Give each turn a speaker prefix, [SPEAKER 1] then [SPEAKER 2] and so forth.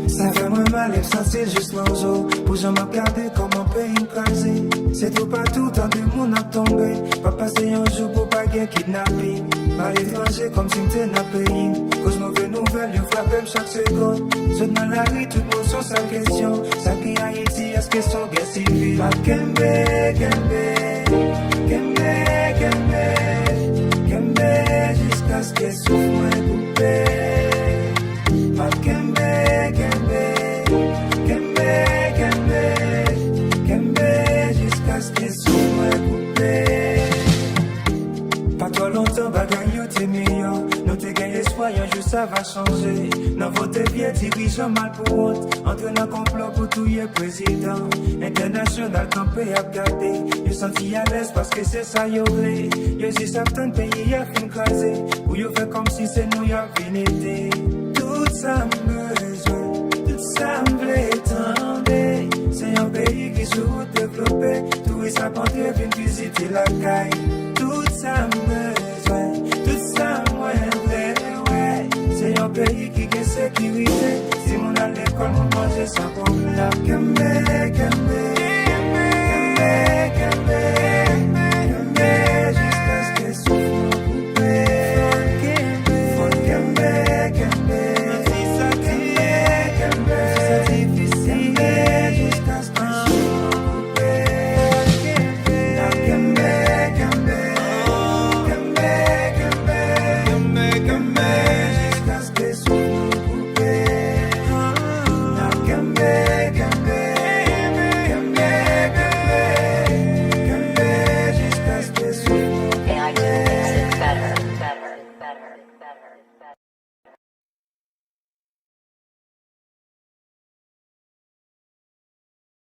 [SPEAKER 1] Ça fait moins mal et sentir juste l'enjeu. Pour jamais regarder comment payer une crasée. C'est tout partout, tant de monde a tombé. Pas passer un jour pour pas gagner kidnappé. À l'étranger comme si t'es n'a pays. Cause mauvais nouvelles, you frappent chaque seconde. Ceux dans la rue, tout le monde sur sa question. Ça qui Haïti, est-ce que son guerre civile? Pas Kembe, Kembe, Kembe, Kembe, Kembe, jusqu'à ce que souffle moins coupé. Pas Kembe, Kembe, Kembe, Kembe, Kembe, jusqu'à ce que souffle moins coupé. Pas trop longtemps, bagaille yo t'es meilleur. Nous t'es gagné l'espoir, un jour ça va changer. Dans votre bien, dirigeant mal pour honte. Entre dans complot pour tout y est président. International campé à garder. Yo senti à l'aise parce que c'est ça yo voulait. Yo si certains pays a fin crasé. Ou yo fait comme si c'est nous y'a vénété. Tout ça besoin, tout ça m'vle tendre. C'est un pays qui se développé. Tout et sa panté vient visiter la caille. Tout ça besoin, tout ça moi ouais. C'est un pays qui est sécurité. Si mon à l'école, mon manger sans problème. Kembe, Kembe.